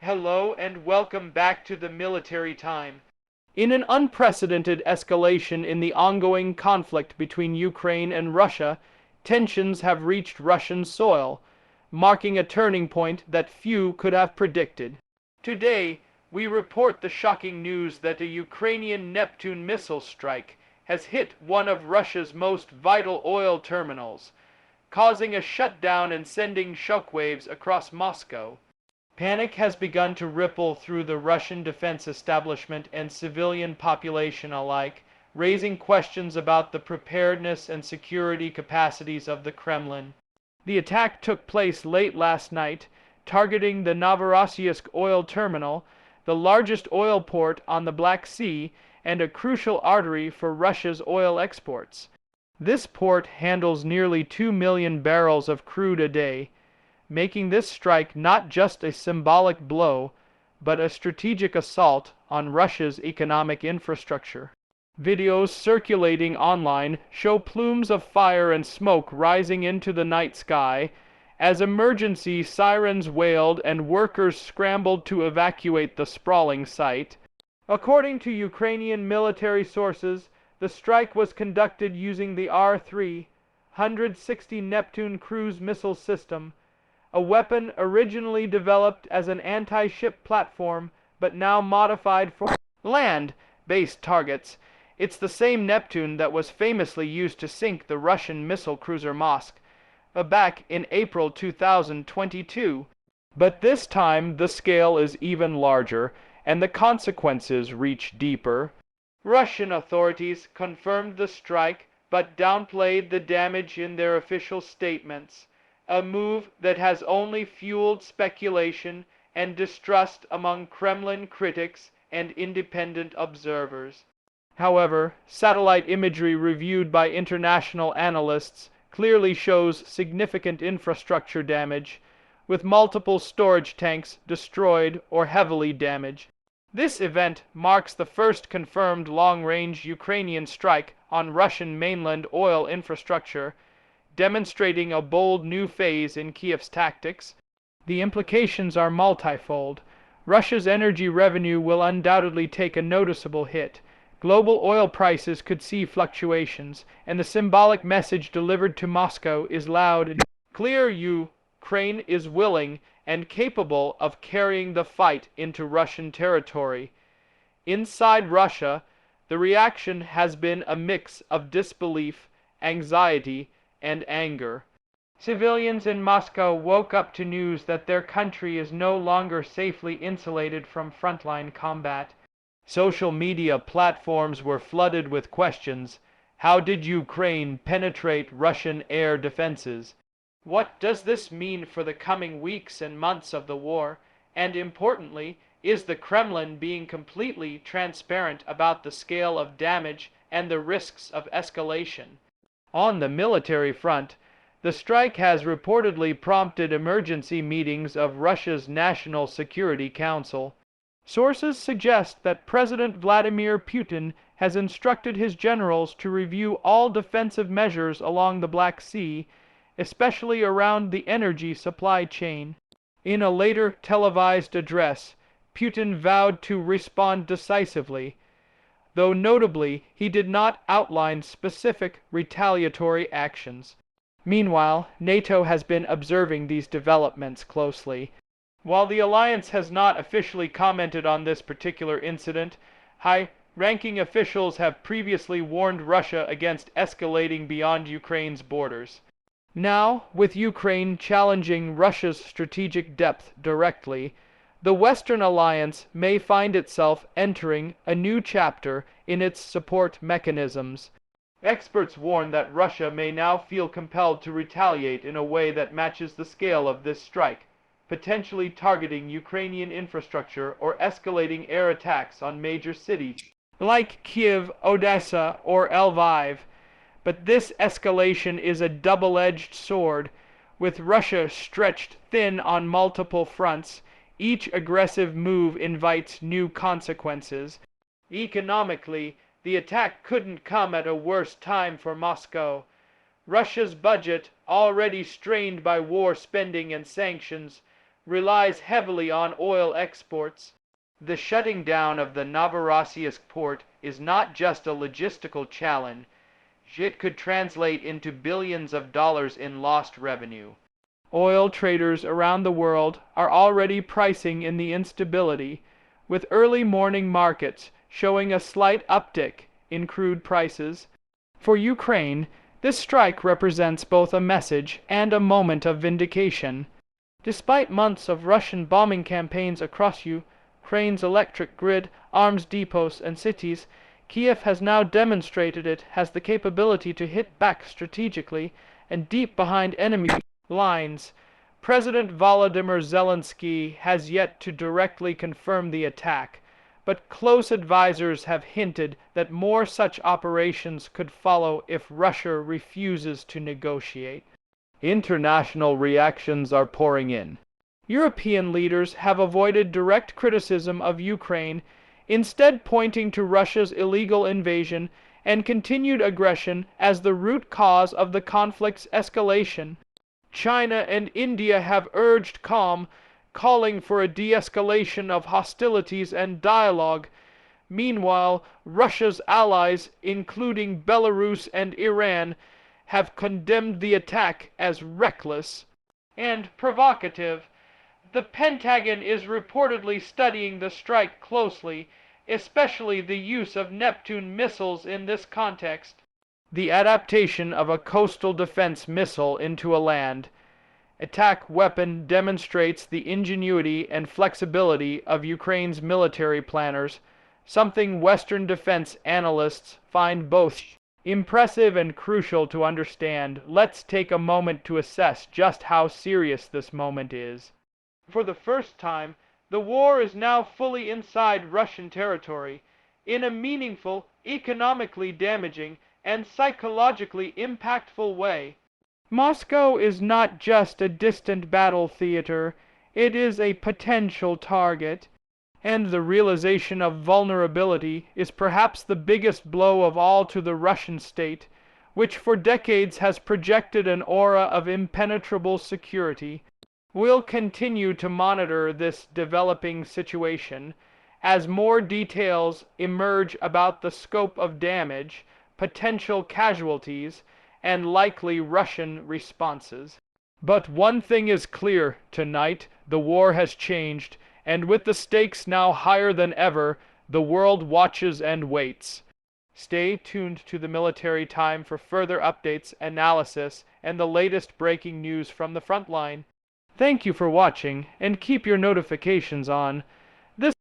Hello and welcome back to the Military Time. In an unprecedented escalation in the ongoing conflict between Ukraine and Russia, tensions have reached Russian soil, marking a turning point that few could have predicted. Today, we report the shocking news that a Ukrainian Neptune missile strike has hit one of Russia's most vital oil terminals, causing a shutdown and sending shockwaves across Moscow. Panic has begun to ripple through the Russian defense establishment and civilian population alike, raising questions about the preparedness and security capacities of the Kremlin. The attack took place late last night, targeting the Novorossiysk oil terminal, the largest oil port on the Black Sea and a crucial artery for Russia's oil exports. This port handles nearly 2 million barrels of crude a day, making this strike not just a symbolic blow, but a strategic assault on Russia's economic infrastructure. Videos circulating online show plumes of fire and smoke rising into the night sky as emergency sirens wailed and workers scrambled to evacuate the sprawling site. According to Ukrainian military sources, the strike was conducted using the R-3 160 Neptune cruise missile system, a weapon originally developed as an anti-ship platform but now modified for land-based targets. It's the same Neptune that was famously used to sink the Russian missile cruiser Mosk back in April 2022. But this time the scale is even larger and the consequences reach deeper. Russian authorities confirmed the strike but downplayed the damage in their official statements, a move that has only fueled speculation and distrust among Kremlin critics and independent observers. However, satellite imagery reviewed by international analysts clearly shows significant infrastructure damage, with multiple storage tanks destroyed or heavily damaged. This event marks the first confirmed long-range Ukrainian strike on Russian mainland oil infrastructure, demonstrating a bold new phase in Kyiv's tactics. The implications are multifold. Russia's energy revenue will undoubtedly take a noticeable hit. Global oil prices could see fluctuations, and the symbolic message delivered to Moscow is loud and clear: Ukraine is willing and capable of carrying the fight into Russian territory. Inside Russia, the reaction has been a mix of disbelief, anxiety, and anger. Civilians in Moscow woke up to news that their country is no longer safely insulated from frontline combat. Social media platforms were flooded with questions. How did Ukraine penetrate Russian air defenses? What does this mean for the coming weeks and months of the war? And importantly, is the Kremlin being completely transparent about the scale of damage and the risks of escalation? On the military front, the strike has reportedly prompted emergency meetings of Russia's National Security Council. Sources suggest that President Vladimir Putin has instructed his generals to review all defensive measures along the Black Sea, especially around the energy supply chain. In a later televised address, Putin vowed to respond decisively, though notably he did not outline specific retaliatory actions. Meanwhile, NATO has been observing these developments closely. While the alliance has not officially commented on this particular incident, high-ranking officials have previously warned Russia against escalating beyond Ukraine's borders. Now, with Ukraine challenging Russia's strategic depth directly, the Western alliance may find itself entering a new chapter in its support mechanisms. Experts warn that Russia may now feel compelled to retaliate in a way that matches the scale of this strike, potentially targeting Ukrainian infrastructure or escalating air attacks on major cities like Kyiv, Odessa, or Lviv. But this escalation is a double-edged sword. With Russia stretched thin on multiple fronts, each aggressive move invites new consequences. Economically, the attack couldn't come at a worse time for Moscow. Russia's budget, already strained by war spending and sanctions, relies heavily on oil exports. The shutting down of the Novorossiysk port is not just a logistical challenge, it could translate into billions of dollars in lost revenue. Oil traders around the world are already pricing in the instability, with early morning markets showing a slight uptick in crude prices. For Ukraine, this strike represents both a message and a moment of vindication. Despite months of Russian bombing campaigns across Ukraine's electric grid, arms depots, and cities, Kyiv has now demonstrated it has the capability to hit back strategically and deep behind enemy lines. President Volodymyr Zelensky has yet to directly confirm the attack, but close advisors have hinted that more such operations could follow if Russia refuses to negotiate. International reactions are pouring in. European leaders have avoided direct criticism of Ukraine, instead pointing to Russia's illegal invasion and continued aggression as the root cause of the conflict's escalation. China and India have urged calm, calling for a de-escalation of hostilities and dialogue. Meanwhile, Russia's allies, including Belarus and Iran, have condemned the attack as reckless and provocative. The Pentagon is reportedly studying the strike closely, especially the use of Neptune missiles in this context. The adaptation of a coastal defense missile into a land attack weapon demonstrates the ingenuity and flexibility of Ukraine's military planners, something Western defense analysts find both impressive and crucial to understand. Let's take a moment to assess just how serious this moment is. For the first time, the war is now fully inside Russian territory, in a meaningful, economically damaging, and psychologically impactful way. Moscow is not just a distant battle theater, it is a potential target, and the realization of vulnerability is perhaps the biggest blow of all to the Russian state, which for decades has projected an aura of impenetrable security. We'll continue to monitor this developing situation as more details emerge about the scope of damage, potential casualties, and likely Russian responses. But one thing is clear tonight: the war has changed, and with the stakes now higher than ever, the world watches and waits. Stay tuned to the Military Time for further updates, analysis, and the latest breaking news from the front line. Thank you for watching, and keep your notifications on.